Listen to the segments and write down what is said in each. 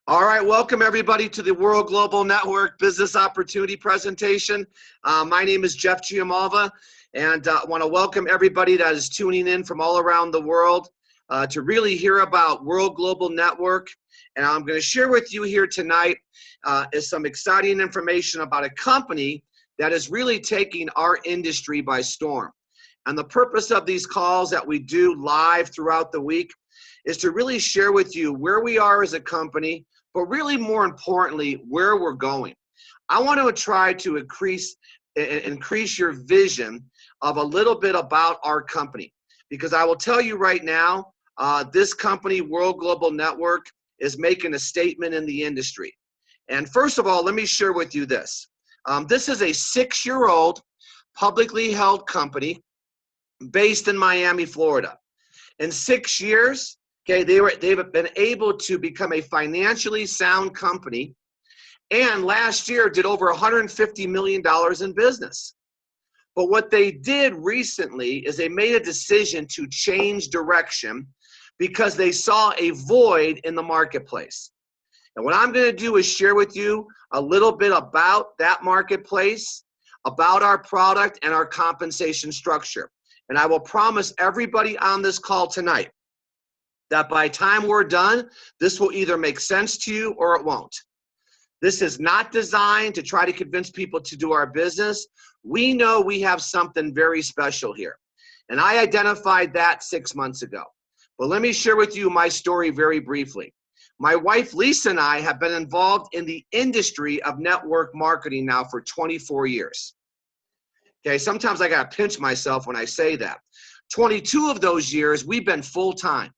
All right, welcome everybody to the World Global Network Business Opportunity presentation. My name is Jeff Giamalva, and I want to welcome everybody that is tuning in from all around the world to really hear about World Global Network. And I'm going to share with you here tonight is some exciting information about a company that is really taking our industry by storm. And the purpose of these calls that we do live throughout the week is to really share with you where we are as a company, but really more importantly, where we're going. I want to try to increase your vision of a little bit about our company, because I will tell you right now, this company, World Global Network, is making a statement in the industry. And first of all, let me share with you this. This is a 6-year-old publicly held company based in Miami, Florida. In 6 years, okay, they've been able to become a financially sound company, and last year did over $150 million in business. But what they did recently is they made a decision to change direction because they saw a void in the marketplace. And what I'm going to do is share with you a little bit about that marketplace, about our product and our compensation structure. And I will promise everybody on this call tonight that by the time we're done, this will either make sense to you or it won't. This is not designed to try to convince people to do our business. We know we have something very special here. And I identified that 6 months ago. But let me share with you my story very briefly. My wife, Lisa, and I have been involved in the industry of network marketing now for 24 years. Okay, sometimes I got to pinch myself when I say that. 22 of those years, we've been full-time,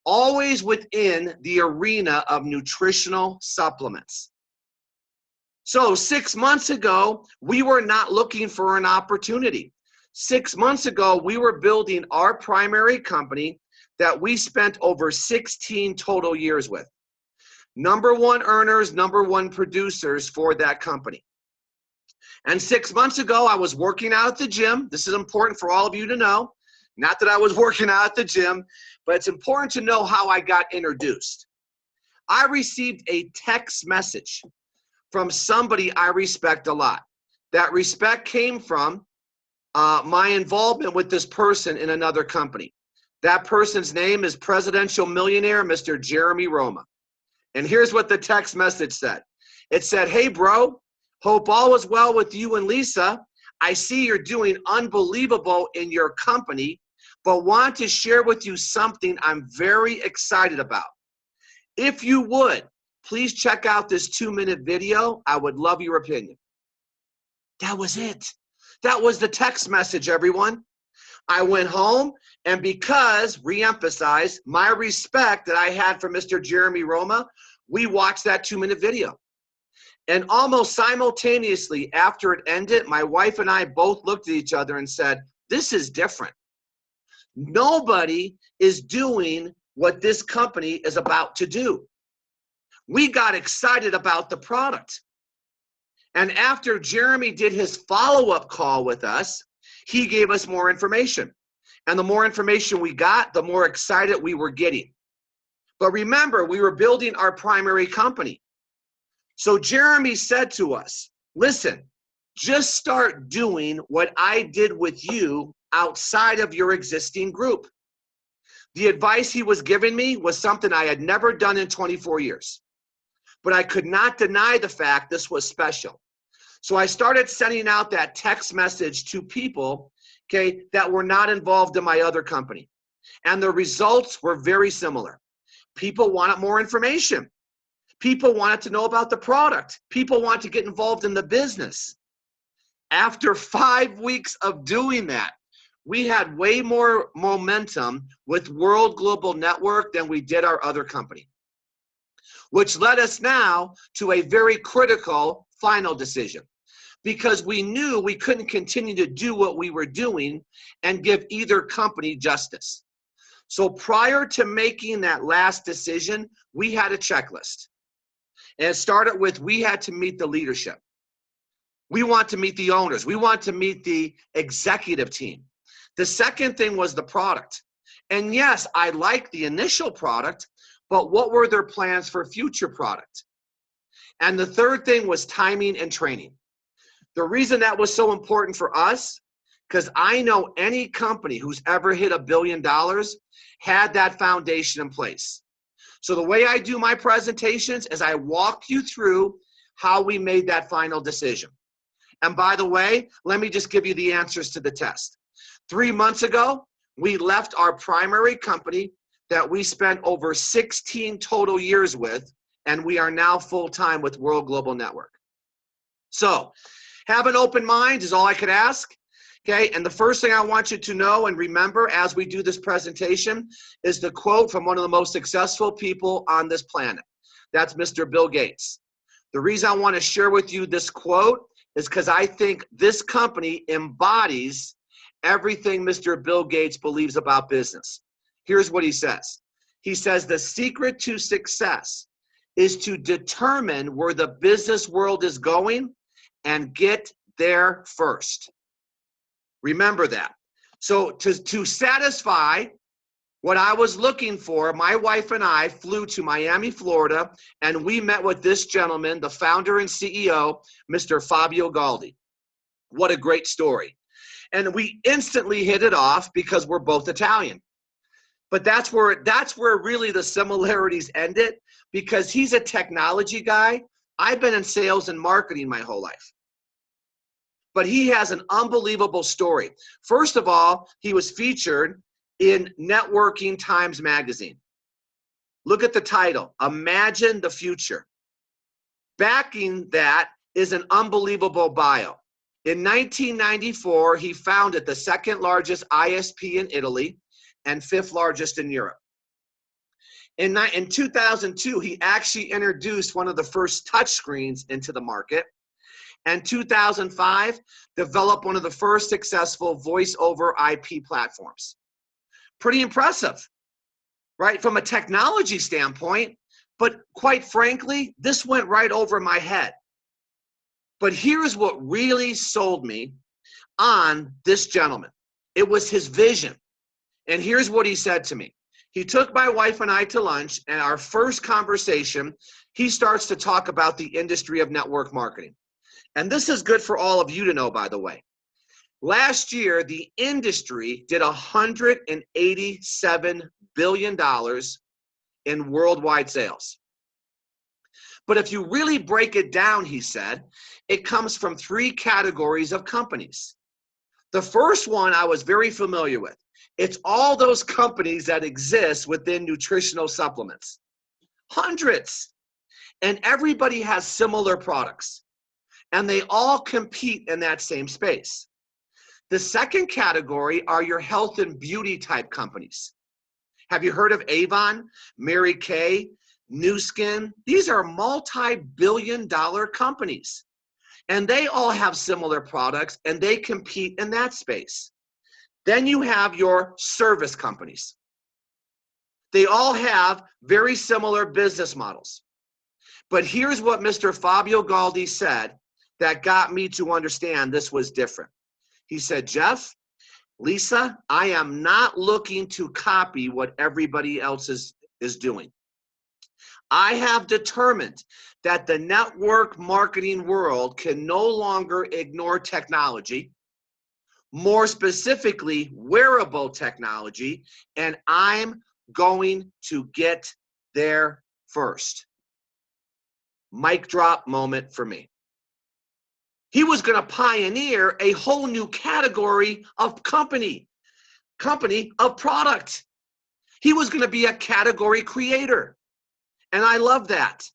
always within the arena of nutritional supplements. So 6 months ago, we were not looking for an opportunity. 6 months ago, we were building our primary company that we spent over 16 total years with. Number one earners, number one producers for that company. And 6 months ago, I was working out at the gym. This is important for all of you to know. Not that I was working out at the gym, but it's important to know how I got introduced. I received a text message from somebody I respect a lot. That respect came from my involvement with this person in another company. That person's name is presidential millionaire, Mr. Jeremy Roma. And here's what the text message said. It said, "Hey, bro, hope all is well with you and Lisa. I see you're doing unbelievable in your company, but want to share with you something I'm very excited about. If you would, please check out this 2-minute video. I would love your opinion." That was it. That was the text message, everyone. I went home, and because, reemphasize, my respect that I had for Mr. Jeremy Roma, we watched that 2-minute video. And almost simultaneously after it ended, my wife and I both looked at each other and said, this is different. Nobody is doing what this company is about to do. We got excited about the product. And after Jeremy did his follow-up call with us, he gave us more information. And the more information we got, the more excited we were getting. But remember, we were building our primary company. So Jeremy said to us, listen, just start doing what I did with you outside of your existing group. The advice he was giving me was something I had never done in 24 years. But I could not deny the fact this was special. So I started sending out that text message to people, okay, that were not involved in my other company. And the results were very similar. People wanted more information. People wanted to know about the product. People wanted to get involved in the business. After 5 weeks of doing that, we had way more momentum with World Global Network than we did our other company, which led us now to a very critical final decision, because we knew we couldn't continue to do what we were doing and give either company justice. So prior to making that last decision, we had a checklist. And it started with, we had to meet the leadership. We want to meet the owners. We want to meet the executive team. The second thing was the product. And yes, I liked the initial product, but what were their plans for future product? And the third thing was timing and training. The reason that was so important for us, because I know any company who's ever hit $1 billion had that foundation in place. So the way I do my presentations is I walk you through how we made that final decision. And by the way, let me just give you the answers to the test. 3 months ago, we left our primary company that we spent over 16 total years with, and we are now full-time with World Global Network. So have an open mind is all I could ask. Okay, and the first thing I want you to know and remember as we do this presentation is the quote from one of the most successful people on this planet. That's Mr. Bill Gates. The reason I want to share with you this quote is because I think this company embodies everything Mr. Bill Gates believes about business. Here's what he says. He says, the secret to success is to determine where the business world is going and get there first. Remember that. So to satisfy what I was looking for, my wife and I flew to Miami, Florida, and we met with this gentleman, the founder and CEO, Mr. Fabio Goldy. What a great story. And we instantly hit it off because we're both Italian. But that's where really the similarities ended, because he's a technology guy. I've been in sales and marketing my whole life. But he has an unbelievable story. First of all, he was featured in Networking Times magazine. Look at the title, Imagine the Future. Backing that is an unbelievable bio. In 1994, he founded the second largest ISP in Italy and fifth largest in Europe. In 2002, he actually introduced one of the first touchscreens into the market. And 2005, developed one of the first successful voice over IP platforms. Pretty impressive, right? From a technology standpoint, but quite frankly, this went right over my head. But here's what really sold me on this gentleman. It was his vision. And here's what he said to me. He took my wife and I to lunch, and our first conversation, he starts to talk about the industry of network marketing. And this is good for all of you to know, by the way. Last year, the industry did $187 billion in worldwide sales. But if you really break it down, he said, it comes from 3 categories of companies. The first one I was very familiar with. It's all those companies that exist within nutritional supplements. Hundreds. And everybody has similar products. And they all compete in that same space. The second category are your health and beauty type companies. Have you heard of Avon, Mary Kay, Nu Skin? These are multi-billion-dollar companies. And they all have similar products, and they compete in that space. Then you have your service companies. They all have very similar business models. But here's what Mr. Fabio Goldy said that got me to understand this was different. He said, Jeff, Lisa, I am not looking to copy what everybody else is doing. I have determined that the network marketing world can no longer ignore technology, more specifically wearable technology, and I'm going to get there first. Mic drop moment for me. He was going to pioneer a whole new category of company of product. He was going to be a category creator. And I love that.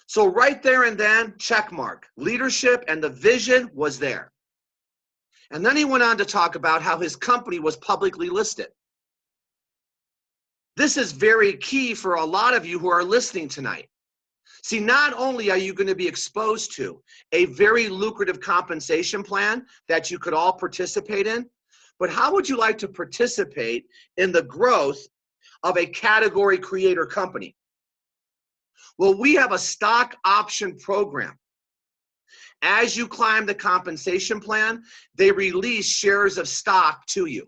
So right there and then, check mark. Leadership and the vision was there. And then he went on to talk about how his company was publicly listed. This is very key for a lot of you who are listening tonight. See, not only are you going to be exposed to a very lucrative compensation plan that you could all participate in, but how would you like to participate in the growth of a category creator company? Well, we have a stock option program. As you climb the compensation plan, they release shares of stock to you.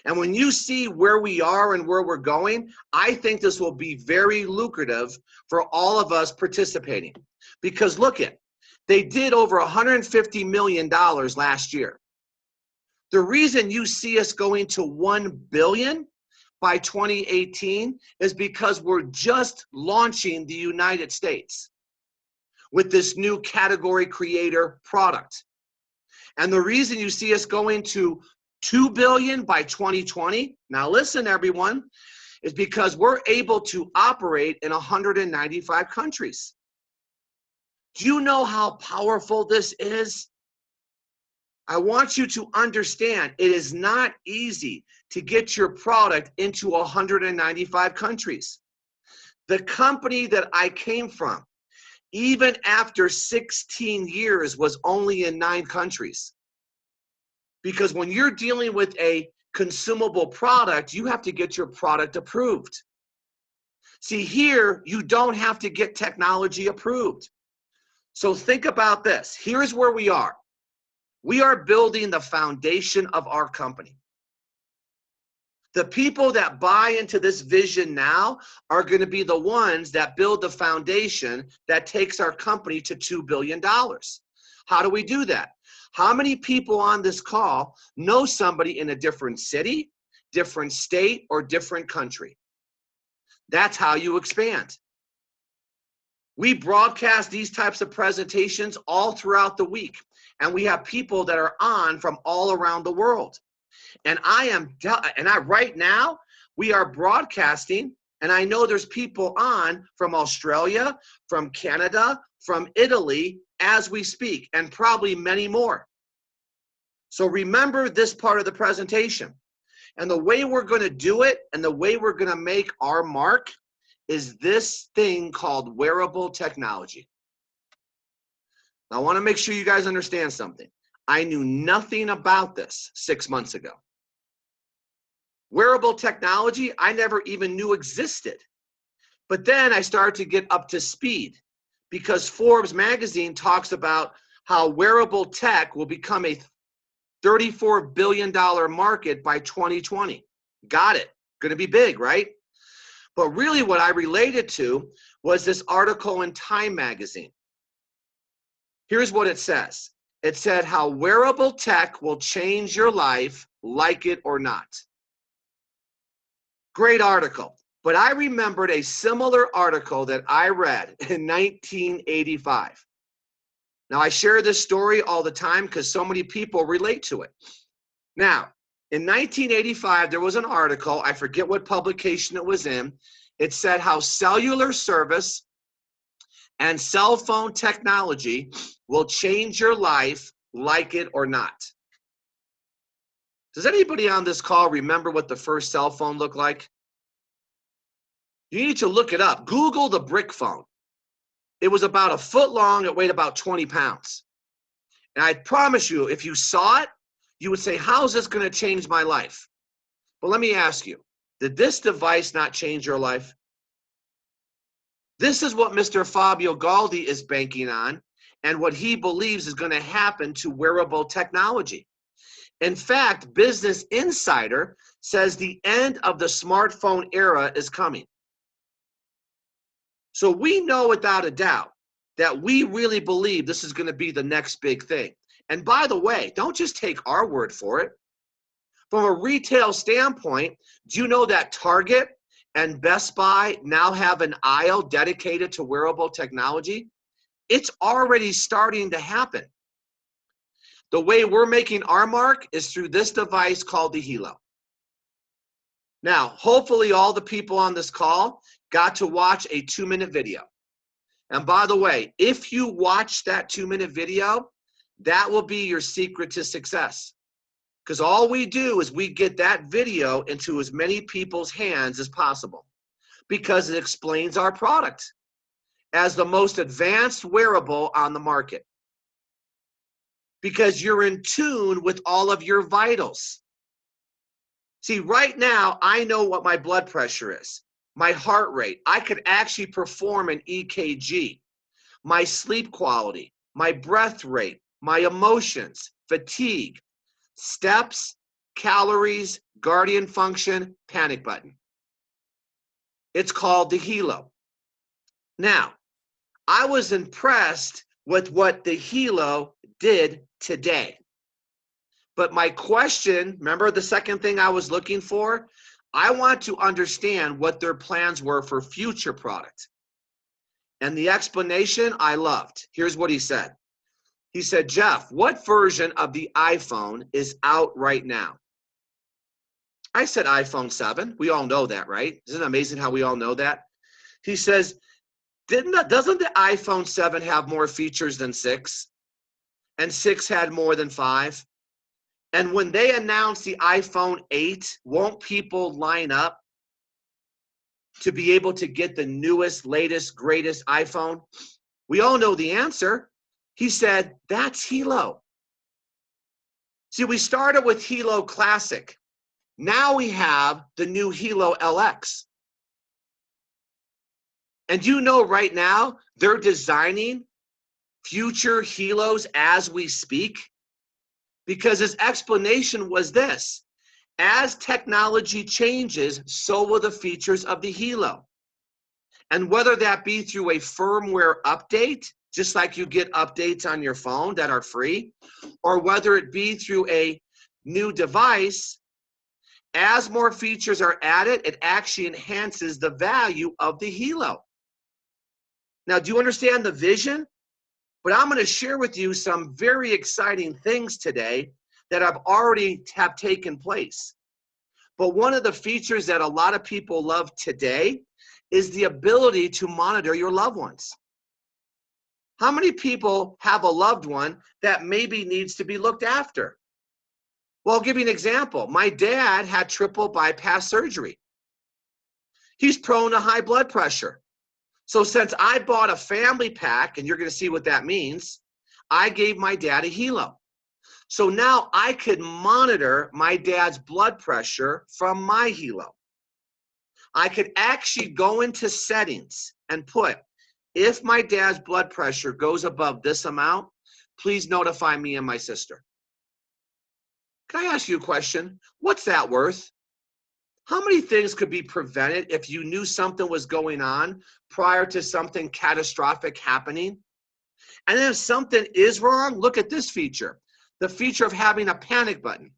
And when you see where we are and where we're going, I think this will be very lucrative for all of us participating. Because look it, they did over $150 million last year. The reason you see us going to 1 billion by 2018 is because we're just launching the United States with this new category creator product. And the reason you see us going to 2 billion by 2020, now listen everyone, is because we're able to operate in 195 countries. Do you know how powerful this is? I want you to understand it is not easy to get your product into 195 countries. The company that I came from, even after 16 years, was only in 9 countries. Because when you're dealing with a consumable product, you have to get your product approved. See, here, you don't have to get technology approved. So think about this. Here's where we are. We are building the foundation of our company. The people that buy into this vision now are going to be the ones that build the foundation that takes our company to $2 billion. How do we do that? How many people on this call know somebody in a different city, different state, or different country? That's how you expand. We broadcast these types of presentations all throughout the week, and we have people that are on from all around the world. And right now, we are broadcasting, and I know there's people on from Australia, from Canada, from Italy, as we speak, and probably many more. So remember this part of the presentation. And the way we're going to do it and the way we're going to make our mark is this thing called wearable technology. Now, I want to make sure you guys understand something. I knew nothing about this 6 months ago. Wearable technology, I never even knew existed. But then I started to get up to speed because Forbes magazine talks about how wearable tech will become a $34 billion market by 2020. Got it. Going to be big, right? But really what I related to was this article in Time magazine. Here's what it says. It said how wearable tech will change your life, like it or not. Great article. But I remembered a similar article that I read in 1985. Now, I share this story all the time because so many people relate to it. Now, in 1985, there was an article, I forget what publication it was in. It said how cellular service and cell phone technology will change your life, like it or not. Does anybody on this call remember what the first cell phone looked like? You need to look it up. Google the brick phone. It was about 1 foot long. It weighed about 20 pounds. And I promise you, if you saw it, you would say, how is this going to change my life? But let me ask you, did this device not change your life? This is what Mr. Fabio Goldy is banking on and what he believes is going to happen to wearable technology. In fact, Business Insider says the end of the smartphone era is coming. So we know without a doubt that we really believe this is going to be the next big thing. And by the way, don't just take our word for it. From a retail standpoint, do you know that Target and Best Buy now have an aisle dedicated to wearable technology? It's already starting to happen. The way we're making our mark is through this device called the Helo. Now, hopefully all the people on this call got to watch a 2-minute video. And by the way, if you watch that 2-minute video, that will be your secret to success. Because all we do is we get that video into as many people's hands as possible. Because it explains our product as the most advanced wearable on the market. Because you're in tune with all of your vitals. See, right now, I know what my blood pressure is, my heart rate. I could actually perform an EKG, my sleep quality, my breath rate, my emotions, fatigue, steps, calories, guardian function, panic button. It's called the Helo. Now, I was impressed with what the Helo did today. But my question, remember the second thing I was looking for? I want to understand what their plans were for future product. And the explanation I loved. Here's what he said. He said, Jeff, what version of the iPhone is out right now? I said iPhone 7. We all know that, right? Isn't it amazing how we all know that? He says, doesn't the iPhone 7 have more features than 6? And 6 had more than 5? And when they announce the iPhone 8, won't people line up to be able to get the newest, latest, greatest iPhone? We all know the answer. He said, that's Helo. See, we started with Helo Classic. Now we have the new Helo LX. And you know right now, they're designing future Helos as we speak, because his explanation was this: as technology changes, so will the features of the Helo. And whether that be through a firmware update, just like you get updates on your phone that are free, or whether it be through a new device, as more features are added, it actually enhances the value of the Helo. Now, do you understand the vision? But I'm going to share with you some very exciting things today that have already taken place. But one of the features that a lot of people love today is the ability to monitor your loved ones. How many people have a loved one that maybe needs to be looked after? Well, I'll give you an example. My dad had triple bypass surgery. He's prone to high blood pressure. So since I bought a family pack, and you're going to see what that means, I gave my dad a Helo. So now I could monitor my dad's blood pressure from my Helo. I could actually go into settings and put, if my dad's blood pressure goes above this amount, please notify me and my sister. Can I ask you a question? What's that worth? How many things could be prevented if you knew something was going on prior to something catastrophic happening? And then if something is wrong, look at this feature. The feature of having a panic button.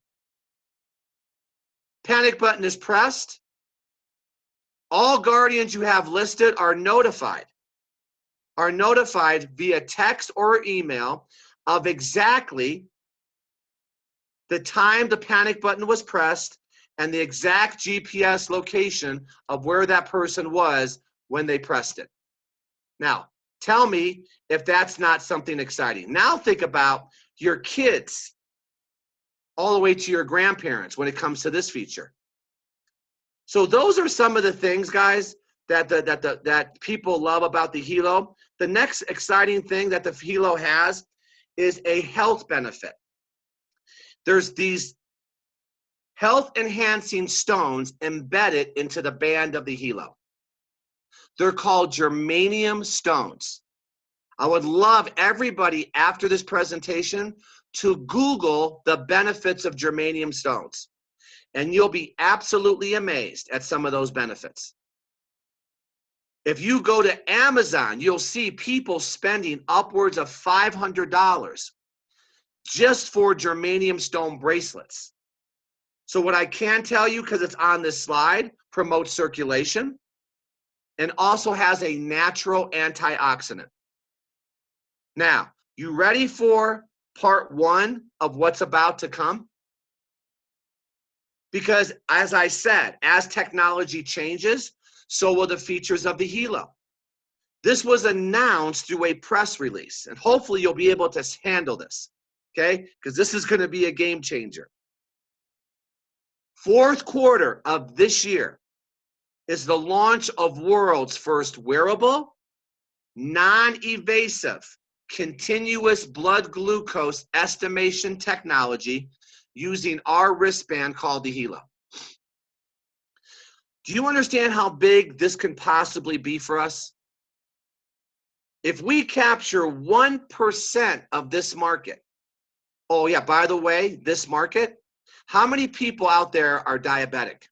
Panic button is pressed. All guardians you have listed are notified via text or email of exactly the time the panic button was pressed and the exact GPS location of where that person was when they pressed it. Now, tell me if that's not something exciting. Now think about your kids all the way to your grandparents when it comes to this feature. So those are some of the things, guys, that people love about the Helo. The next exciting thing that the Helo has is a health benefit. There's these health-enhancing stones embedded into the band of the Helo. They're called Germanium Stones. I would love everybody after this presentation to Google the benefits of Germanium Stones, and you'll be absolutely amazed at some of those benefits. If you go to Amazon, you'll see people spending upwards of $500 just for Germanium Stone bracelets. So what I can tell you, because it's on this slide, promotes circulation and also has a natural antioxidant. Now, you ready for part one of what's about to come? Because as I said, as technology changes, so will the features of the Helo. This was announced through a press release, and hopefully you'll be able to handle this, okay? Because this is going to be a game changer. Fourth quarter of this year is the launch of world's first wearable, non-invasive, continuous blood glucose estimation technology using our wristband called the Helo. Do you understand how big this can possibly be for us? If we capture 1% of this market, oh yeah, by the way, this market, How many people out there are diabetic?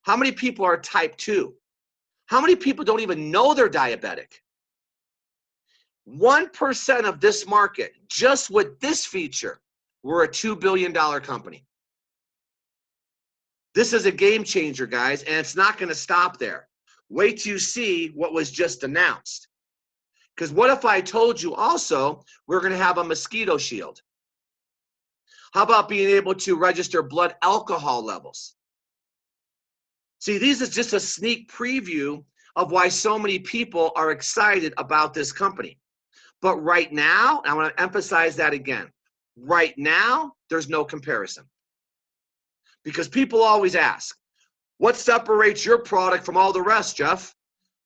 How many people are type 2? How many people don't even know they're diabetic? 1% of this market, just with this feature, we're a $2 billion company. This is a game changer, guys, and it's not going to stop there. Wait till you see what was just announced. Because what if I told you also we're going to have a mosquito shield? How about being able to register blood alcohol levels? See, these is just a sneak preview of why so many people are excited about this company. But right now, I want to emphasize that again. Right now, there's no comparison. Because people always ask, what separates your product from all the rest, Jeff?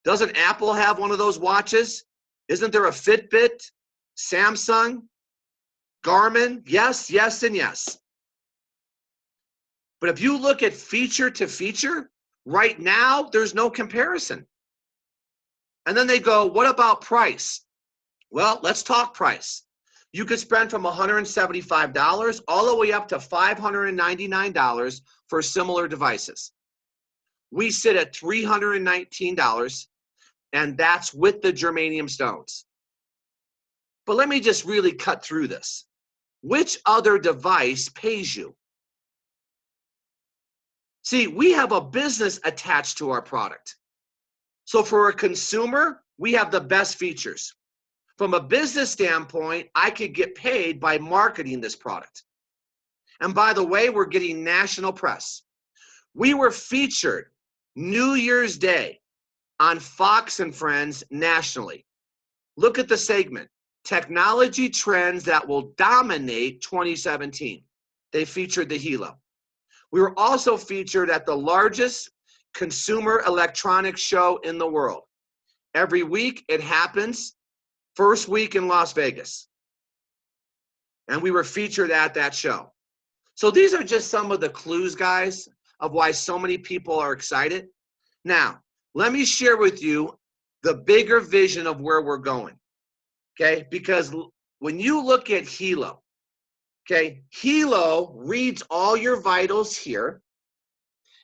Doesn't Apple have one of those watches? Isn't there a Fitbit, Samsung, Garmin? Yes, yes, and yes. But if you look at feature to feature, right now, there's no comparison. And then they go, what about price? Well, let's talk price. You could spend from $175 all the way up to $599 for similar devices. We sit at $319, and that's with the Germanium Stones. But let me just really cut through this. Which other device pays you? See, we have a business attached to our product. So for a consumer, we have the best features. From a business standpoint, I could get paid by marketing this product. And by the way, we're getting national press. We were featured New Year's Day on Fox and Friends nationally. Look at the segment, Technology Trends That Will Dominate 2017. They featured the Helo. We were also featured at the largest consumer electronics show in the world. Every week it happens, first week in Las Vegas. And we were featured at that show. So these are just some of the clues, guys, of why so many people are excited. Now, let me share with you the bigger vision of where we're going, okay? Because when you look at Helo, okay, Helo reads all your vitals here,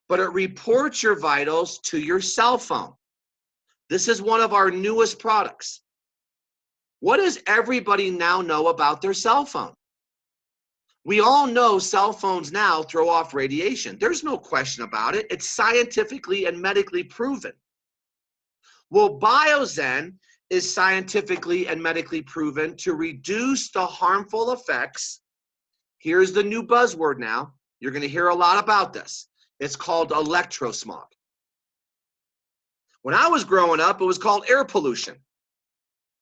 but it reports your vitals to your cell phone. This is one of our newest products. What does everybody now know about their cell phone? We all know cell phones now throw off radiation. There's no question about it. It's scientifically and medically proven. Well, BioZen is scientifically and medically proven to reduce the harmful effects. Here's the new buzzword now. You're going to hear a lot about this. It's called electrosmog. When I was growing up, it was called air pollution.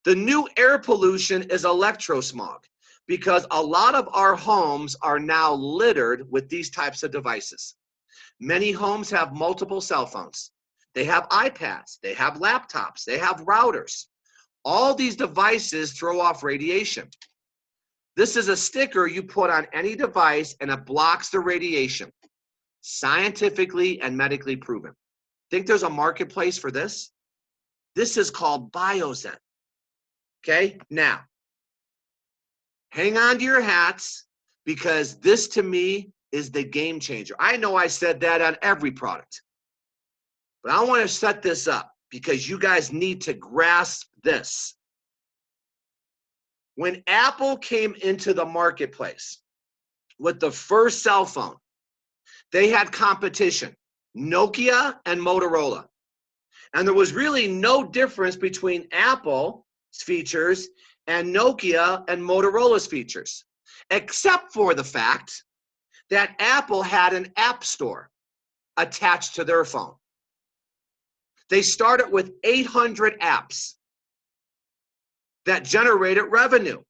The new air pollution is electrosmog because a lot of our homes are now littered with these types of devices. Many homes have multiple cell phones. They have iPads, they have laptops, they have routers. All these devices throw off radiation. This is a sticker you put on any device and it blocks the radiation. Scientifically and medically proven. Think there's a marketplace for this? This is called BioZen. Okay, now, hang on to your hats because this to me is the game changer. I know I said that on every product, but I want to set this up because you guys need to grasp this. When Apple came into the marketplace with the first cell phone, they had competition, Nokia and Motorola. And there was really no difference between Apple's features and Nokia and Motorola's features, except for the fact that Apple had an app store attached to their phone. They started with 800 apps that generated revenue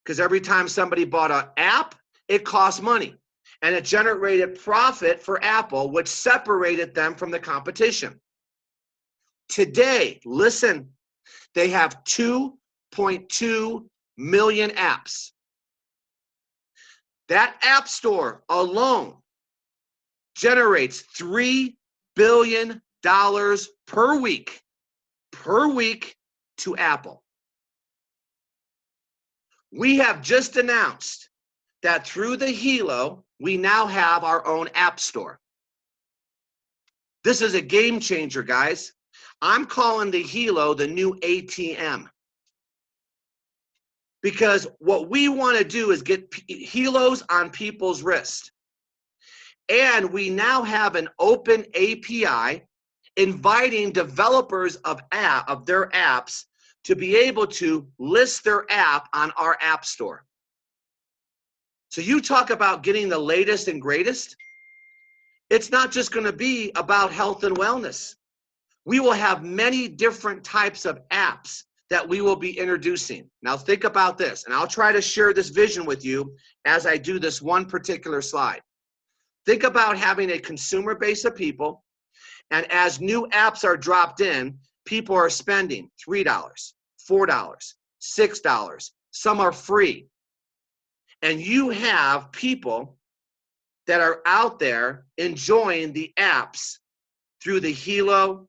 because every time somebody bought an app, it cost money. And it generated profit for Apple, which separated them from the competition. Today, listen, they have 2.2 million apps. That app store alone generates $3 billion per week to Apple. We have just announced that through the Helo, we now have our own app store. This is a game changer, guys. I'm calling the Helo the new ATM. Because what we want to do is get Helos on people's wrist. And we now have an open API inviting developers of their apps to be able to list their app on our app store. So you talk about getting the latest and greatest. It's not just going to be about health and wellness. We will have many different types of apps that we will be introducing. Now think about this, and I'll try to share this vision with you as I do this one particular slide. Think about having a consumer base of people, and as new apps are dropped in, people are spending $3, $4, $6. Some are free. And you have people that are out there enjoying the apps through the Helo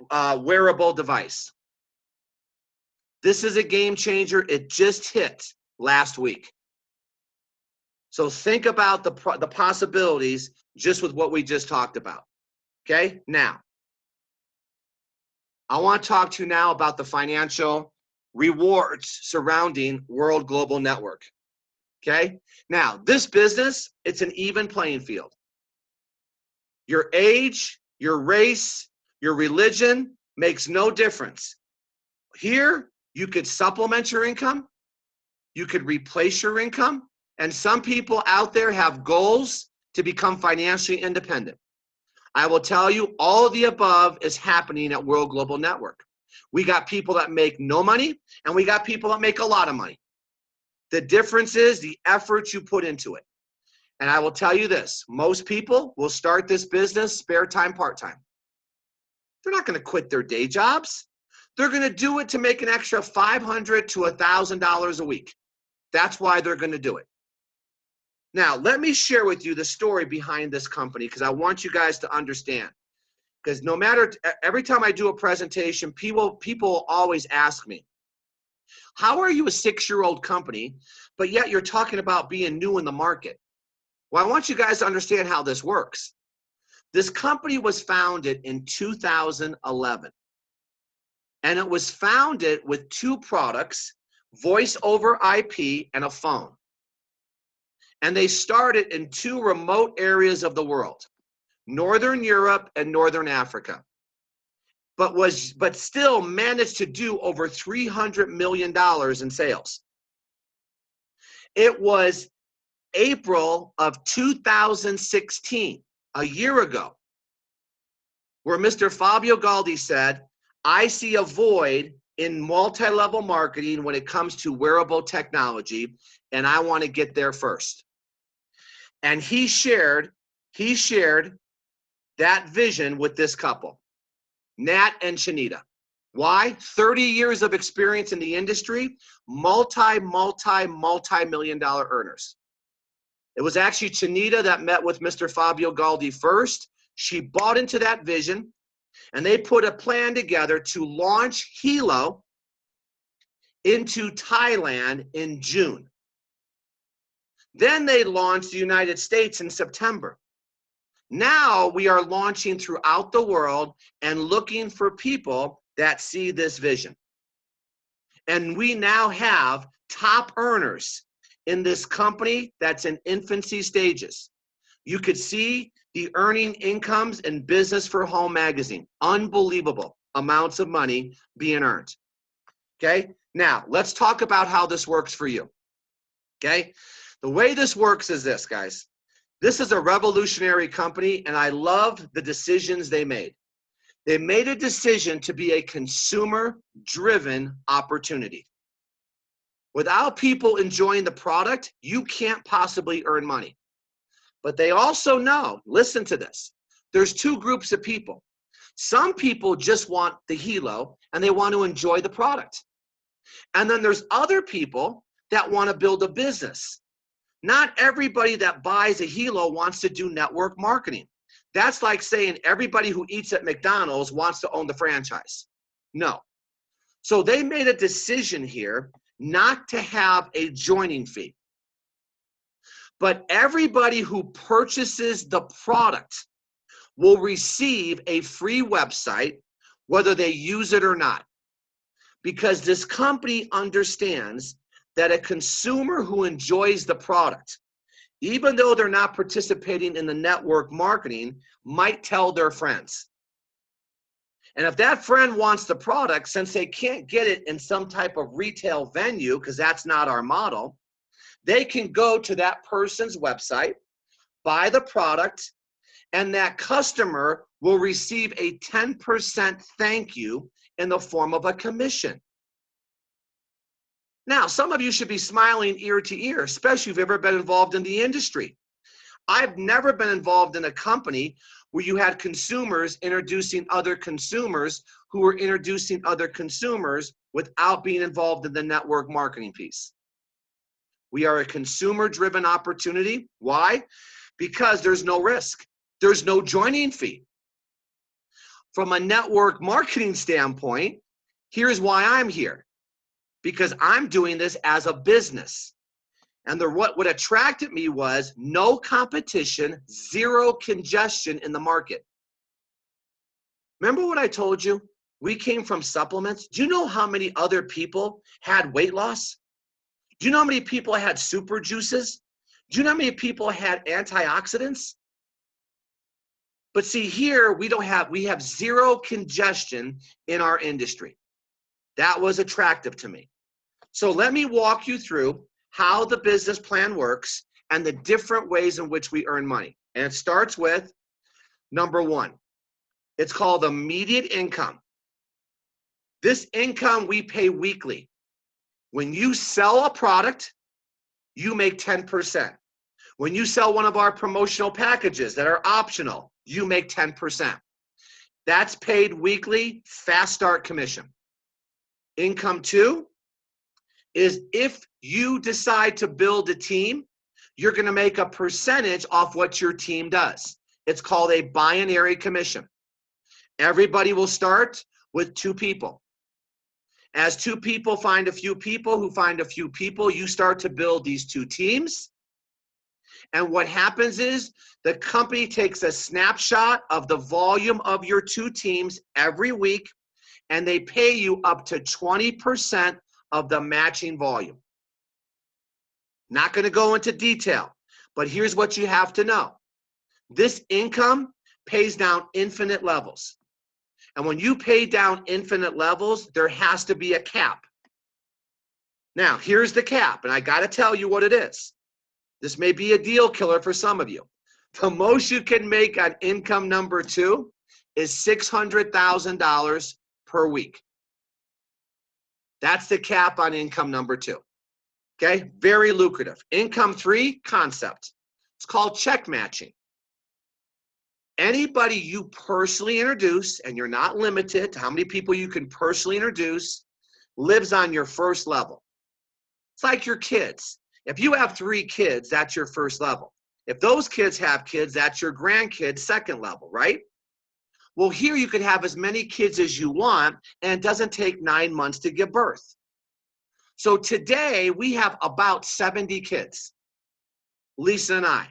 wearable device. This is a game changer. It just hit last week. So think about the possibilities just with what we just talked about. Okay, now, I want to talk to you now about the financial rewards surrounding World Global Network. Okay, now this business, it's an even playing field. Your age, your race, your religion makes no difference. Here, you could supplement your income, you could replace your income, and some people out there have goals to become financially independent. I will tell you, all of the above is happening at World Global Network. We got people that make no money, and we got people that make a lot of money. The difference is the effort you put into it. And I will tell you this, most people will start this business spare time, part-time. They're not going to quit their day jobs. They're going to do it to make an extra $500 to $1,000 a week. That's why they're going to do it. Now, let me share with you the story behind this company because I want you guys to understand. Because no matter, every time I do a presentation, people always ask me, how are you a 6-year-old company, but yet you're talking about being new in the market? Well, I want you guys to understand how this works. This company was founded in 2011. And it was founded with 2 products, voice over IP and a phone. And they started in 2 remote areas of the world, Northern Europe and Northern Africa. But still managed to do over $300 million in sales. It was April of 2016, a year ago, where Mr. Fabio Goldy said, I see a void in multi-level marketing when it comes to wearable technology, and I want to get there first. And he shared that vision with this couple, Nat and Chanita. Why? 30 years of experience in the industry, multi-million-dollar earners. It was actually Chanita that met with Mr. Fabio Goldy first. She bought into that vision, and they put a plan together to launch Helo into Thailand in June. Then they launched the United States in September. Now we are launching throughout the world and looking for people that see this vision. And we now have top earners in this company that's in infancy stages. You could see the earning incomes in Business for Home magazine. Unbelievable amounts of money being earned. Okay, now let's talk about how this works for you. Okay, the way this works is this, guys. This is a revolutionary company, and I love the decisions they made. They made a decision to be a consumer-driven opportunity. Without people enjoying the product, you can't possibly earn money. But they also know, listen to this, there's 2 groups of people. Some people just want the Helo, and they want to enjoy the product. And then there's other people that want to build a business. Not everybody that buys a Helo wants to do network marketing. That's like saying everybody who eats at McDonald's wants to own the franchise. No. So they made a decision here not to have a joining fee. But everybody who purchases the product will receive a free website, whether they use it or not. Because this company understands that a consumer who enjoys the product, even though they're not participating in the network marketing, might tell their friends. And if that friend wants the product, since they can't get it in some type of retail venue, because that's not our model, they can go to that person's website, buy the product, and that customer will receive a 10% thank you in the form of a commission. Now, some of you should be smiling ear to ear, especially if you've ever been involved in the industry. I've never been involved in a company where you had consumers introducing other consumers who were introducing other consumers without being involved in the network marketing piece. We are a consumer-driven opportunity. Why? Because there's no risk. There's no joining fee. From a network marketing standpoint, here's why I'm here. Because I'm doing this as a business. And what attracted me was no competition, zero congestion in the market. Remember what I told you? We came from supplements. Do you know how many other people had weight loss? Do you know how many people had super juices? Do you know how many people had antioxidants? But see, here we have zero congestion in our industry. That was attractive to me. So let me walk you through how the business plan works and the different ways in which we earn money. And it starts with number one. It's called immediate income. This income we pay weekly. When you sell a product, you make 10%. When you sell one of our promotional packages that are optional, you make 10%. That's paid weekly, fast start commission. Income two is if you decide to build a team, you're going to make a percentage off what your team does. It's called a binary commission. Everybody will start with 2 people. As 2 people find a few people who find a few people, you start to build these 2 teams. And what happens is the company takes a snapshot of the volume of your 2 teams every week, and they pay you up to 20% of the matching volume. Not going to go into detail, but here's what you have to know. This income pays down infinite levels. And when you pay down infinite levels, there has to be a cap. Now, here's the cap, and I got to tell you what it is. This may be a deal killer for some of you. The most you can make on income number 2 is $600,000 per week. That's the cap on income number 2. Okay, very lucrative. Income 3, concept. It's called check matching. Anybody you personally introduce, and you're not limited to how many people you can personally introduce, lives on your first level. It's like your kids. If you have 3 kids, that's your first level. If those kids have kids, that's your grandkids, second level, right? Well, here you can have as many kids as you want, and it doesn't take 9 months to give birth. So today, we have about 70 kids, Lisa and I,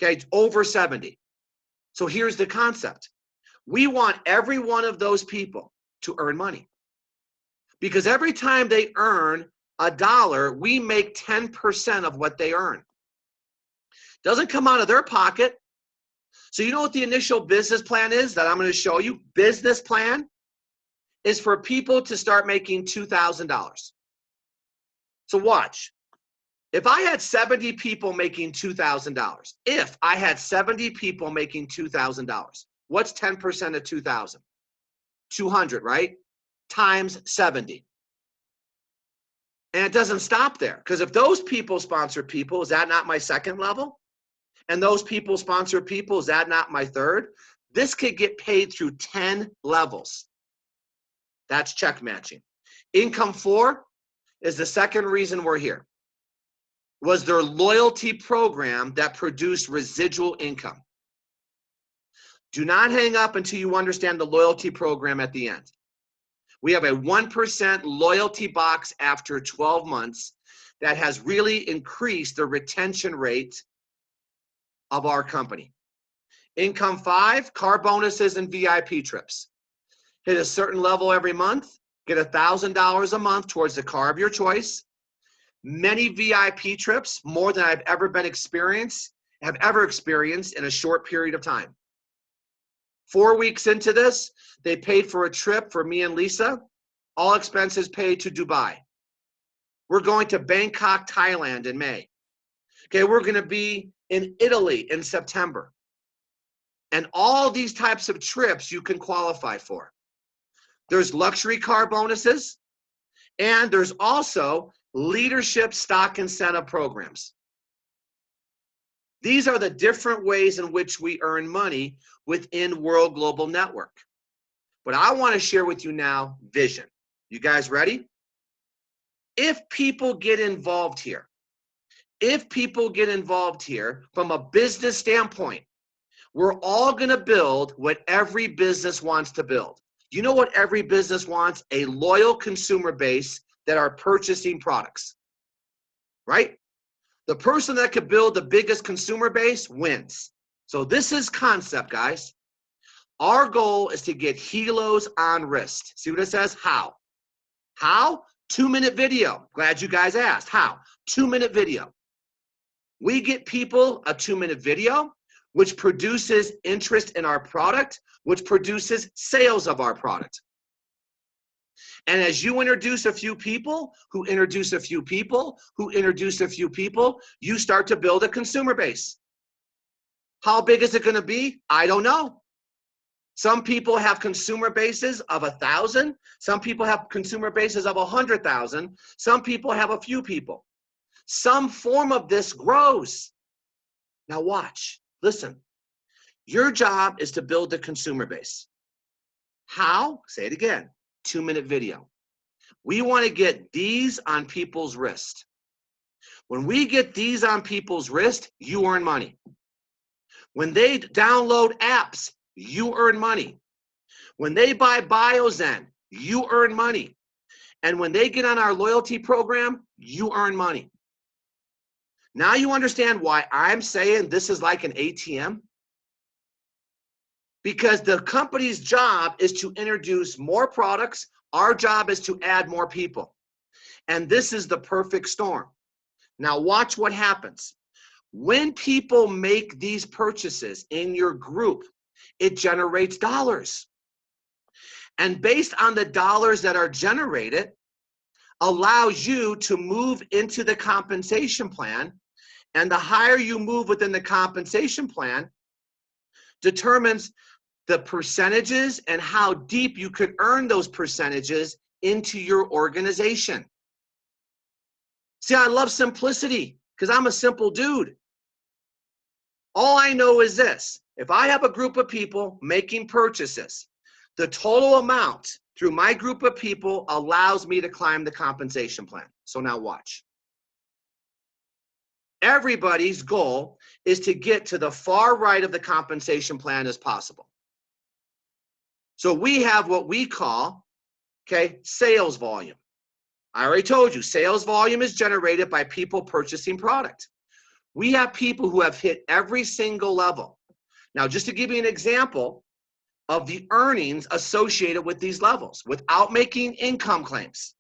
okay, over 70. So here's the concept. We want every one of those people to earn money. Because every time they earn $1, we make 10% of what they earn. Doesn't come out of their pocket. So you know what the initial business plan is that I'm going to show you? Business plan is for people to start making $2,000. So watch. If I had 70 people making $2,000, if I had 70 people making $2,000, what's 10% of 2,000? 200, right? Times 70. And it doesn't stop there, because if those people sponsor people, is that not my second level? And those people sponsor people, is that not my third? This could get paid through 10 levels. That's check matching. Income 4 is the second reason we're here. Was their loyalty program that produced residual income. Do not hang up until you understand the loyalty program at the end. We have a 1% loyalty box after 12 months that has really increased the retention rate of our company. Income 5, car bonuses and VIP trips. Hit a certain level every month, get $1,000 a month towards the car of your choice. Many VIP trips, more than I've ever experienced in a short period of time. 4 weeks into this, they paid for a trip for me and Lisa, all expenses paid to Dubai. We're going to Bangkok, Thailand in May. Okay, we're going to be in Italy in September. And all these types of trips you can qualify for. There's luxury car bonuses, and there's also leadership stock incentive programs. These are the different ways in which we earn money within World Global Network. But I want to share with you now vision. You guys ready? If people get involved here from a business standpoint, we're all going to build what every business wants to build. You know what every business wants? A loyal consumer base that are purchasing products, right? The person that could build the biggest consumer base wins. So this is concept, guys. Our goal is to get Helos on wrist. See what it says? How? How? 2-minute video. Glad you guys asked. How? 2-minute video. We get people a 2-minute video, which produces interest in our product, which produces sales of our product. And as you introduce a few people, who introduce a few people, who introduce a few people, you start to build a consumer base. How big is it going to be? I don't know. Some people have consumer bases of 1,000. Some people have consumer bases of 100,000. Some people have a few people. Some form of this grows. Now watch, listen. Your job is to build the consumer base. How? Say it again. 2-minute video. We want to get these on people's wrist. When we get these on people's wrist, you earn money. When they download apps, you earn money. When they buy Biozen, you earn money. And when they get on our loyalty program, you earn money. Now you understand why I'm saying this is like an ATM? Because the company's job is to introduce more products. Our job is to add more people. And this is the perfect storm. Now watch what happens. When people make these purchases in your group, it generates dollars. And based on the dollars that are generated, allows you to move into the compensation plan. And the higher you move within the compensation plan determines the percentages and how deep you could earn those percentages into your organization. See, I love simplicity because I'm a simple dude. All I know is this. If I have a group of people making purchases, the total amount through my group of people allows me to climb the compensation plan. So now watch. Everybody's goal is to get to the far right of the compensation plan as possible. So we have what we call, sales volume. I already told you, sales volume is generated by people purchasing product. We have people who have hit every single level. Now, just to give you an example of the earnings associated with these levels without making income claims.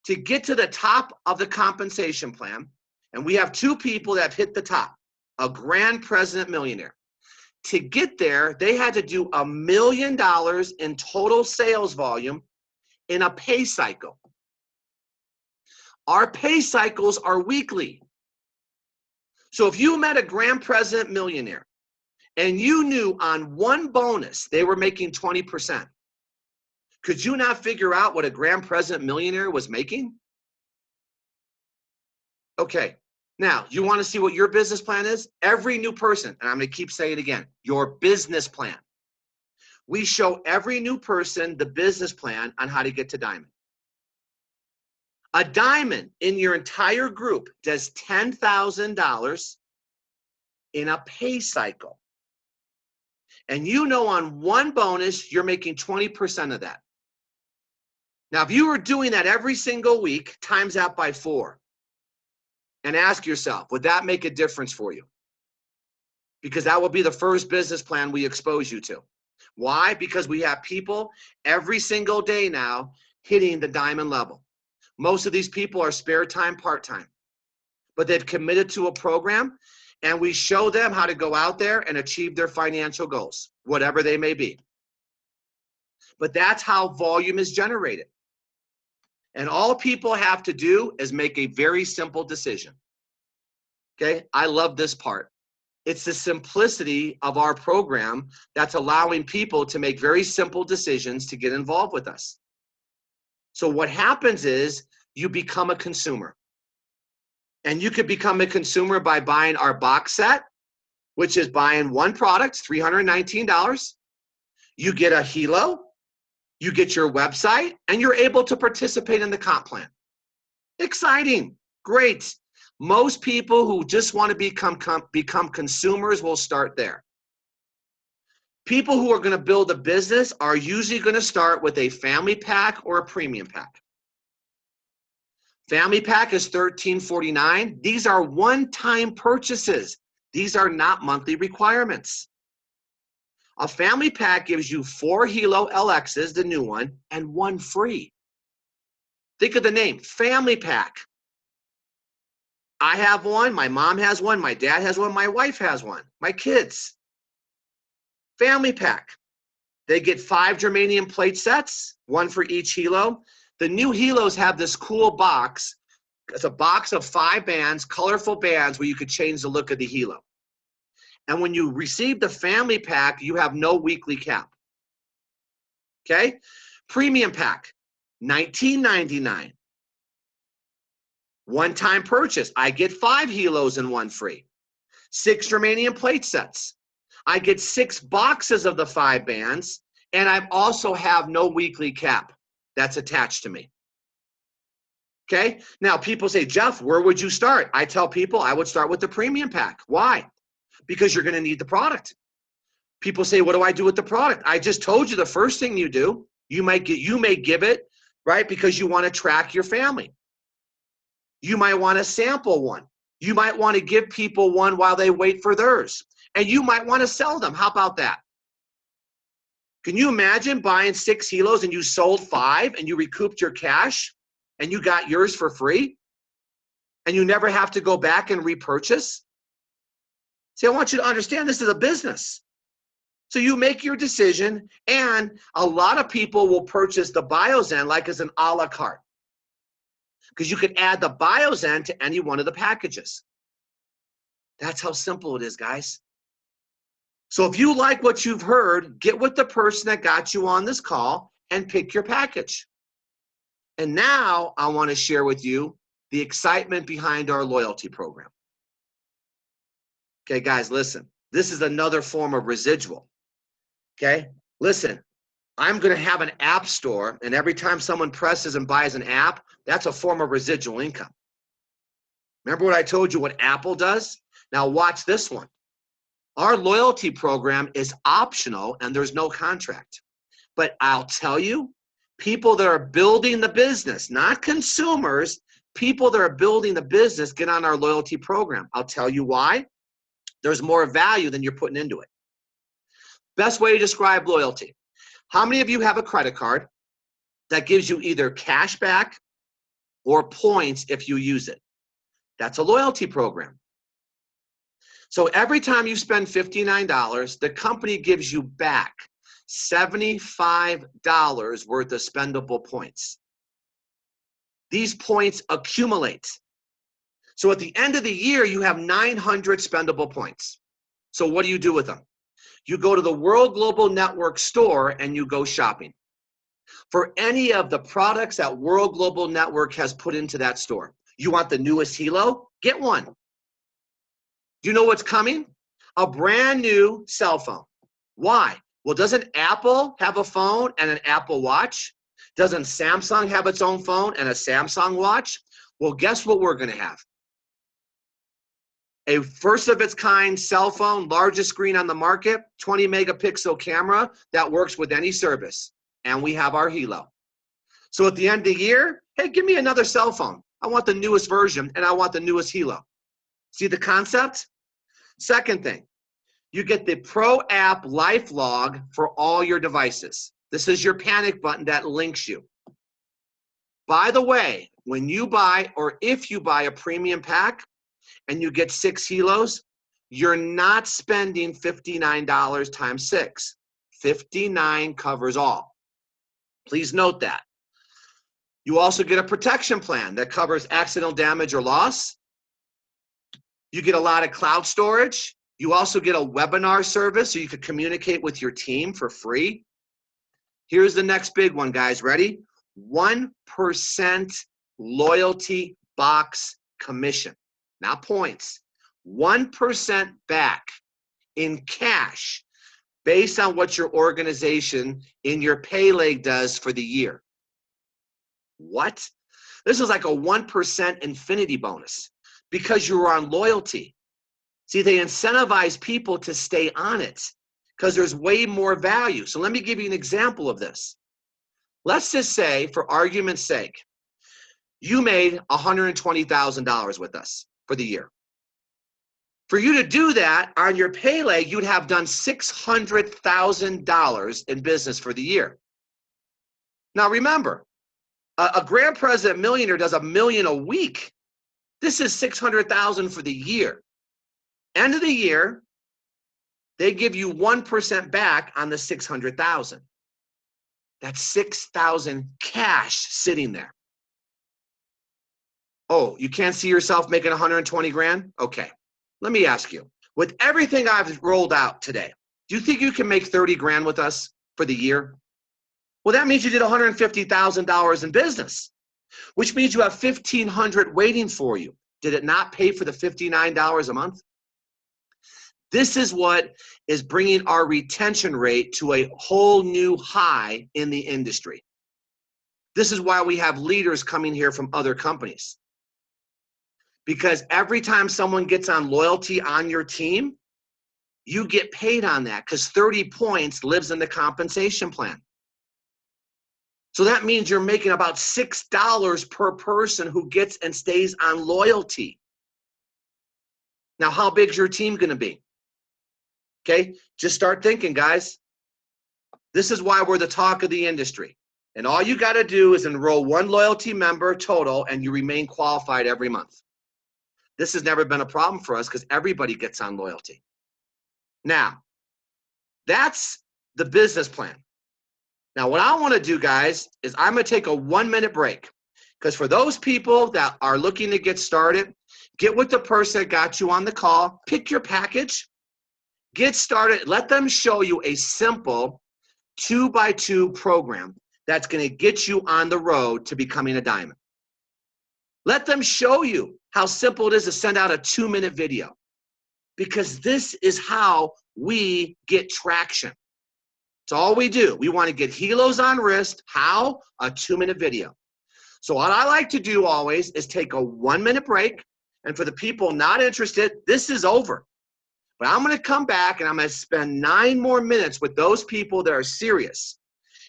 To get to the top of the compensation plan, and we have 2 people that have hit the top, a grand president millionaire. To get there, they had to do $1 million in total sales volume in a pay cycle. Our pay cycles are weekly. So if you met a grand president millionaire and you knew on one bonus they were making 20%, could you not figure out what a grand president millionaire was making? Okay, now you want to see what your business plan is? Every new person, and I'm going to keep saying it again, your business plan. We show every new person the business plan on how to get to diamond. A diamond in your entire group does $10,000 in a pay cycle. And you know on one bonus, you're making 20% of that. Now, if you were doing that every single week, times that by 4. And ask yourself, would that make a difference for you? because that will be the first business plan we expose you to. Why? Because we have people every single day now hitting the diamond level. Most of these people are spare time, part-time, but they've committed to a program, and we show them how to go out there and achieve their financial goals, whatever they may be. But that's how volume is generated. And all people have to do is make a very simple decision. Okay, I love this part. It's the simplicity of our program that's allowing people to make very simple decisions to get involved with us. So what happens is you become a consumer. And you could become a consumer by buying our box set, which is buying one product, $319. You get a Helo, you get your website, and you're able to participate in the comp plan. Exciting, great. Most people who just want to become consumers will start there. People who are going to build a business are usually going to start with a family pack or a premium pack. Family pack is $13.49. These are one-time purchases. These are not monthly requirements. A family pack gives you 4 Helo LXs, the new one, and 1 free. Think of the name, family pack. I have one, my mom has one, my dad has one, my wife has one, my kids. Family pack. They get 5 germanium plate sets, 1 for each Helo. The new Helos have this cool box. It's a box of 5 bands, colorful bands, where you could change the look of the Helo. And when you receive the family pack, you have no weekly cap. Okay? Premium pack, $19.99. One-time purchase, I get 5 Helos and 1 free. 6 germanium plate sets. I get 6 boxes of the 5 bands, and I also have no weekly cap that's attached to me. Okay? Now, people say, Jeff, where would you start? I tell people I would start with the premium pack. Why? Because you're going to need the product. People say, what do I do with the product? I just told you the first thing you do, you may give it, right, because you want to track your family. You might want to sample one. You might want to give people one while they wait for theirs. And you might want to sell them. How about that? Can you imagine buying 6 Helos and you sold 5 and you recouped your cash and you got yours for free and you never have to go back and repurchase? See, I want you to understand this is a business. So you make your decision, and a lot of people will purchase the BioZen like as an a la carte, because you could add the BioZen to any one of the packages. That's how simple it is, guys. So if you like what you've heard, get with the person that got you on this call and pick your package. And now I want to share with you the excitement behind our loyalty program. Okay, guys, listen. This is another form of residual. Okay, listen. I'm going to have an app store, and every time someone presses and buys an app, that's a form of residual income. Remember what I told you what Apple does? Now watch this one. Our loyalty program is optional and there's no contract. But I'll tell you, people that are building the business, not consumers, people that are building the business get on our loyalty program. I'll tell you why. There's more value than you're putting into it. Best way to describe loyalty. How many of you have a credit card that gives you either cash back or points if you use it? That's a loyalty program. So every time you spend $59, the company gives you back $75 worth of spendable points. These points accumulate. So at the end of the year, you have 900 spendable points. So what do you do with them? You go to the World Global Network store and you go shopping for any of the products that World Global Network has put into that store. You want the newest Helo? Get one. Do you know what's coming? A brand new cell phone. Why? Well, doesn't Apple have a phone and an Apple Watch? Doesn't Samsung have its own phone and a Samsung Watch? Well, guess what we're going to have? A first of its kind cell phone, largest screen on the market, 20 megapixel camera that works with any service. And we have our Helo. So at the end of the year, hey, give me another cell phone. I want the newest version and I want the newest Helo. See the concept? Second thing, You get the Pro App Life Log for all your devices. This is your panic button that links you. By the way, when you buy, or if you buy a premium pack and you get 6 Helos, you're not spending $59 times 6. 59 covers all. Please note that. You also get a protection plan that covers accidental damage or loss. You get a lot of cloud storage. You also get a webinar service so you can communicate with your team for free. Here's the next big one, guys. Ready? 1% loyalty box commission. Not points. 1% back in cash based on what your organization in your pay leg does for the year. What? This is like a 1% infinity bonus because you were on loyalty. See, they incentivize people to stay on it because there's way more value. So let me give you an example of this. Let's just say, for argument's sake, you made $120,000 with us for the year. For you to do that on your pay leg, you'd have done $600,000 in business for the year. Now remember, a Grand President millionaire does $1 million a week. This is $600,000 for the year. End of the year, they give you 1% back on the $600,000. That's $6,000 cash sitting there. Oh, you can't see yourself making 120 grand? Okay. Let me ask you, with everything I've rolled out today, do you think you can make 30 grand with us for the year? Well, that means you did $150,000 in business, which means you have $1,500 waiting for you. Did it not pay for the $59 a month? This is what is bringing our retention rate to a whole new high in the industry. This is why we have leaders coming here from other companies. Because every time someone gets on loyalty on your team, you get paid on that because 30 points lives in the compensation plan. So that means you're making about $6 per person who gets and stays on loyalty. Now, how big is your team going to be? Okay, just start thinking, guys. This is why we're the talk of the industry. And all you got to do is enroll 1 loyalty member total, and you remain qualified every month. This has never been a problem for us because everybody gets on loyalty. Now, that's the business plan. Now, what I want to do, guys, is I'm going to take a 1-minute break. Because for those people that are looking to get started, get with the person that got you on the call, pick your package, get started, let them show you a simple 2x2 program that's going to get you on the road to becoming a diamond. Let them show you how simple it is to send out a 2-minute video, because this is how we get traction. It's all we do. We want to get Helos on wrist. How? A 2-minute video. So what I like to do always is take a 1-minute break. And for the people not interested, this is over. But I'm going to come back and I'm going to spend 9 more minutes with those people that are serious.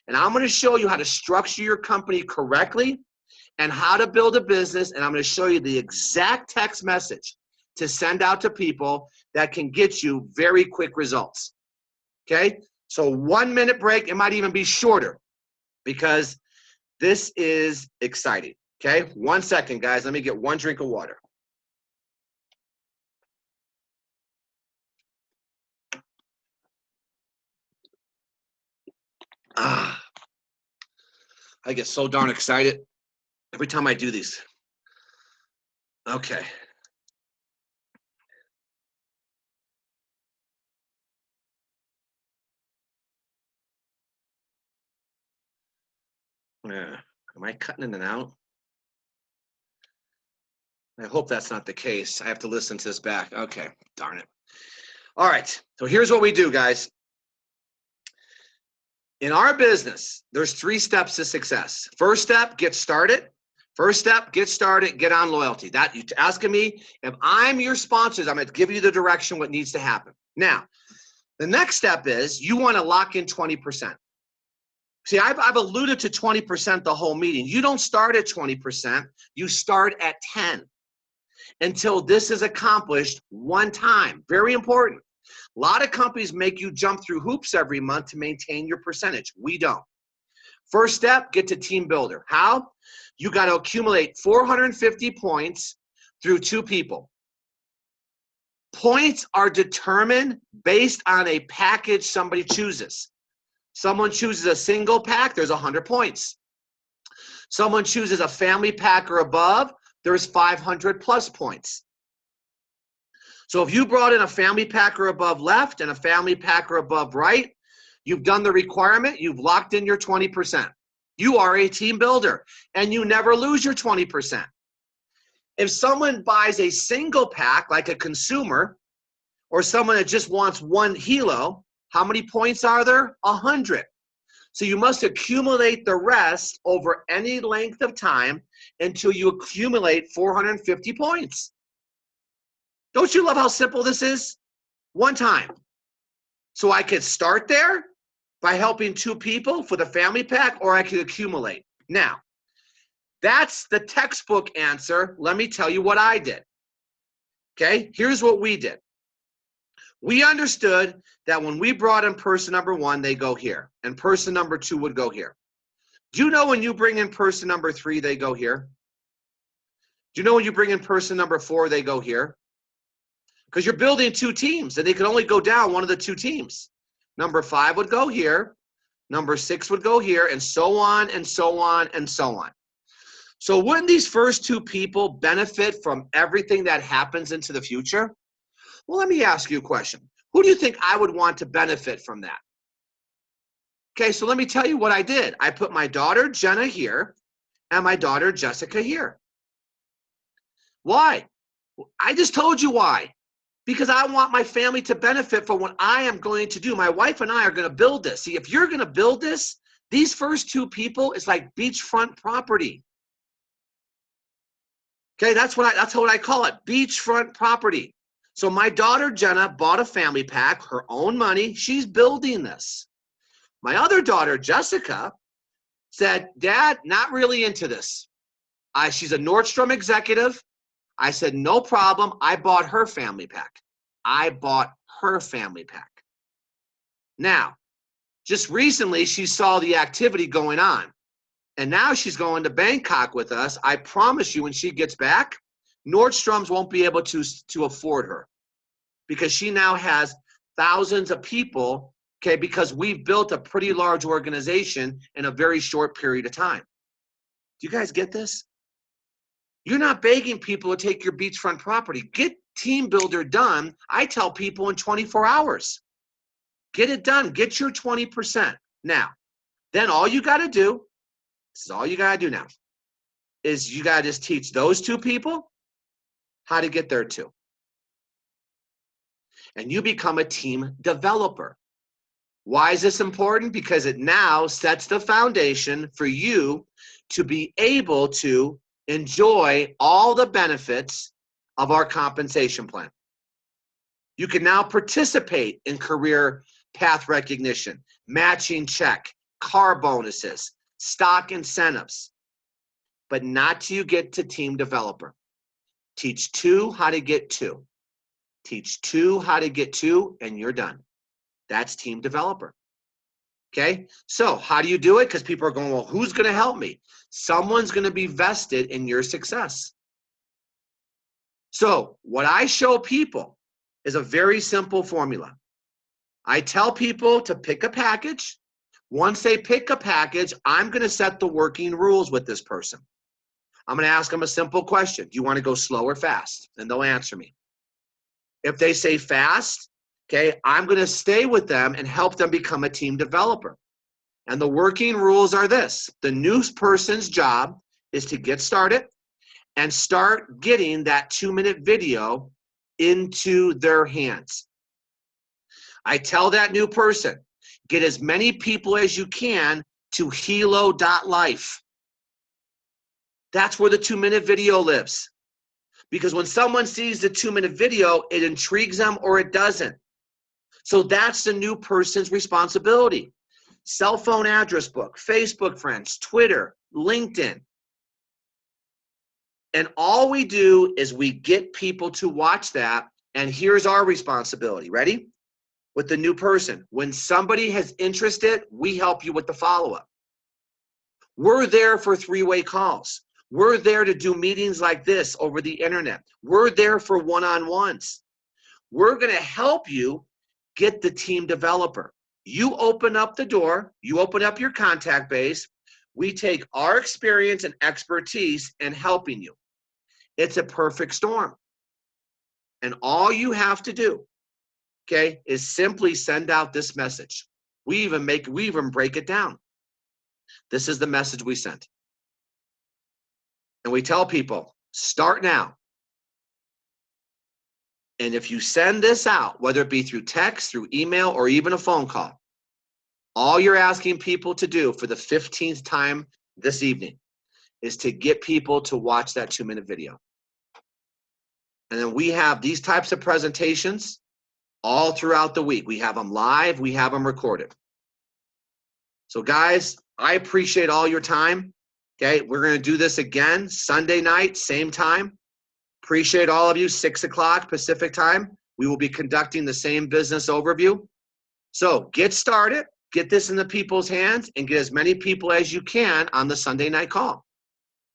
And I'm going to show you how to structure your company correctly and how to build a business. And I'm going to show you the exact text message to send out to people that can get you very quick results. Okay? So 1-minute break. It might even be shorter because this is exciting. Okay? 1 second, guys. Let me get 1 drink of water. I get so darn excited every time I do these. Okay. Am I cutting in and out? I hope that's not the case. I have to listen to this back. Okay, darn it. All right, so here's what we do, guys. In our business, there's 3 steps to success. First step, get started. First step, get started, get on loyalty. That you're asking me, if I'm your sponsors, I'm going to give you the direction what needs to happen. Now, the next step is you want to lock in 20%. See, I've alluded to 20% the whole meeting. You don't start at 20%. You start at 10 until this is accomplished 1 time. Very important. A lot of companies make you jump through hoops every month to maintain your percentage. We don't. First step, get to team builder. How? You got to accumulate 450 points through 2 people. Points are determined based on a package somebody chooses. Someone chooses a single pack, there's 100 points. Someone chooses a family pack or above, there's 500 plus points. So if you brought in a family pack or above left and a family pack or above right, you've done the requirement, you've locked in your 20%. You are a team builder and you never lose your 20%. If someone buys a single pack, like a consumer, or someone that just wants one Helo, how many points are there? 100. So you must accumulate the rest over any length of time until you accumulate 450 points. Don't you love how simple this is? One time. So I could start there by helping 2 people for the family pack, or I could accumulate. Now, that's the textbook answer. Let me tell you what I did. Okay, here's what we did. We understood that when we brought in person number 1, they go here, and person number 2 would go here. Do you know when you bring in person number 3, they go here? Do you know when you bring in person number 4, they go here? Because you're building 2 teams, and they can only go down one of the 2 teams. Number 5 would go here, number 6 would go here, and so on and so on and so on. So wouldn't these first 2 people benefit from everything that happens into the future? Well, let me ask you a question. Who do you think I would want to benefit from that? Okay, so let me tell you what I did. I put my daughter Jenna here and my daughter Jessica here. Why? I just told you why. Because I want my family to benefit from what I am going to do. My wife and I are going to build this. See, if you're going to build this, these first 2 people is like beachfront property. Okay, that's what I call it, beachfront property. So my daughter Jenna bought a family pack, her own money. She's building this. My other daughter Jessica said, Dad, not really into this. She's a Nordstrom executive. I said, no problem. I bought her family pack. I bought her family pack. Now, just recently, she saw the activity going on. And now she's going to Bangkok with us. I promise you, when she gets back, Nordstrom's won't be able to afford her, because she now has thousands of people, okay, because we've built a pretty large organization in a very short period of time. Do you guys get this? You're not begging people to take your beachfront property. Get team builder done. I tell people in 24 hours. Get it done. Get your 20%. Now, then all you got to do, this is all you got to do now, is you got to just teach those 2 people how to get there too. And you become a team developer. Why is this important? Because it now sets the foundation for you to be able to enjoy all the benefits of our compensation plan. You can now participate in career path recognition, matching check, car bonuses, stock incentives, but not till you get to team developer. Teach 2 how to get 2. Teach 2 how to get 2, and you're done. That's team developer. Okay, so how do you do it? Because people are going, well, who's going to help me? Someone's going to be vested in your success. So what I show people is a very simple formula. I tell people to pick a package. Once they pick a package, I'm going to set the working rules with this person. I'm going to ask them a simple question. Do you want to go slow or fast? And they'll answer me. If they say fast, okay, I'm going to stay with them and help them become a team developer. And the working rules are this. The new person's job is to get started and start getting that 2-minute video into their hands. I tell that new person, get as many people as you can to helo.life. That's where the 2-minute video lives. Because when someone sees the 2-minute video, it intrigues them or it doesn't. So that's the new person's responsibility. Cell phone address book, Facebook friends, Twitter, LinkedIn. And all we do is we get people to watch that, and here's our responsibility. Ready? with the new person. When somebody has interested, we help you with the follow-up. We're there for three-way calls. We're there to do meetings like this over the internet. We're there for one-on-ones. We're going to help you get the team developer. You open up the door, you open up your contact base. We take our experience and expertise in helping you. It's a perfect storm. And all you have to do, okay, is simply send out this message. We even break it down. This is the message we sent. And we tell people, start now. And if you send this out, whether it be through text, through email, or even a phone call, all you're asking people to do for the 15th time this evening is to get people to watch that 2-minute video. And then we have these types of presentations all throughout the week. We have them live, we have them recorded. So guys, I appreciate all your time. Okay, we're going to do this again Sunday night, same time. Appreciate all of you, 6 o'clock Pacific time. We will be conducting the same business overview. So get started, get this in the people's hands, and get as many people as you can on the Sunday night call.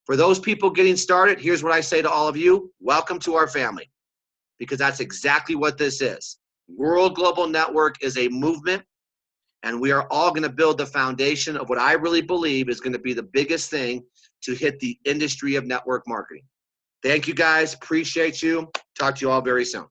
For those people getting started, here's what I say to all of you. Welcome to our family, because that's exactly what this is. World Global Network is a movement, and we are all going to build the foundation of what I really believe is going to be the biggest thing to hit the industry of network marketing. Thank you, guys. Appreciate you. Talk to you all very soon.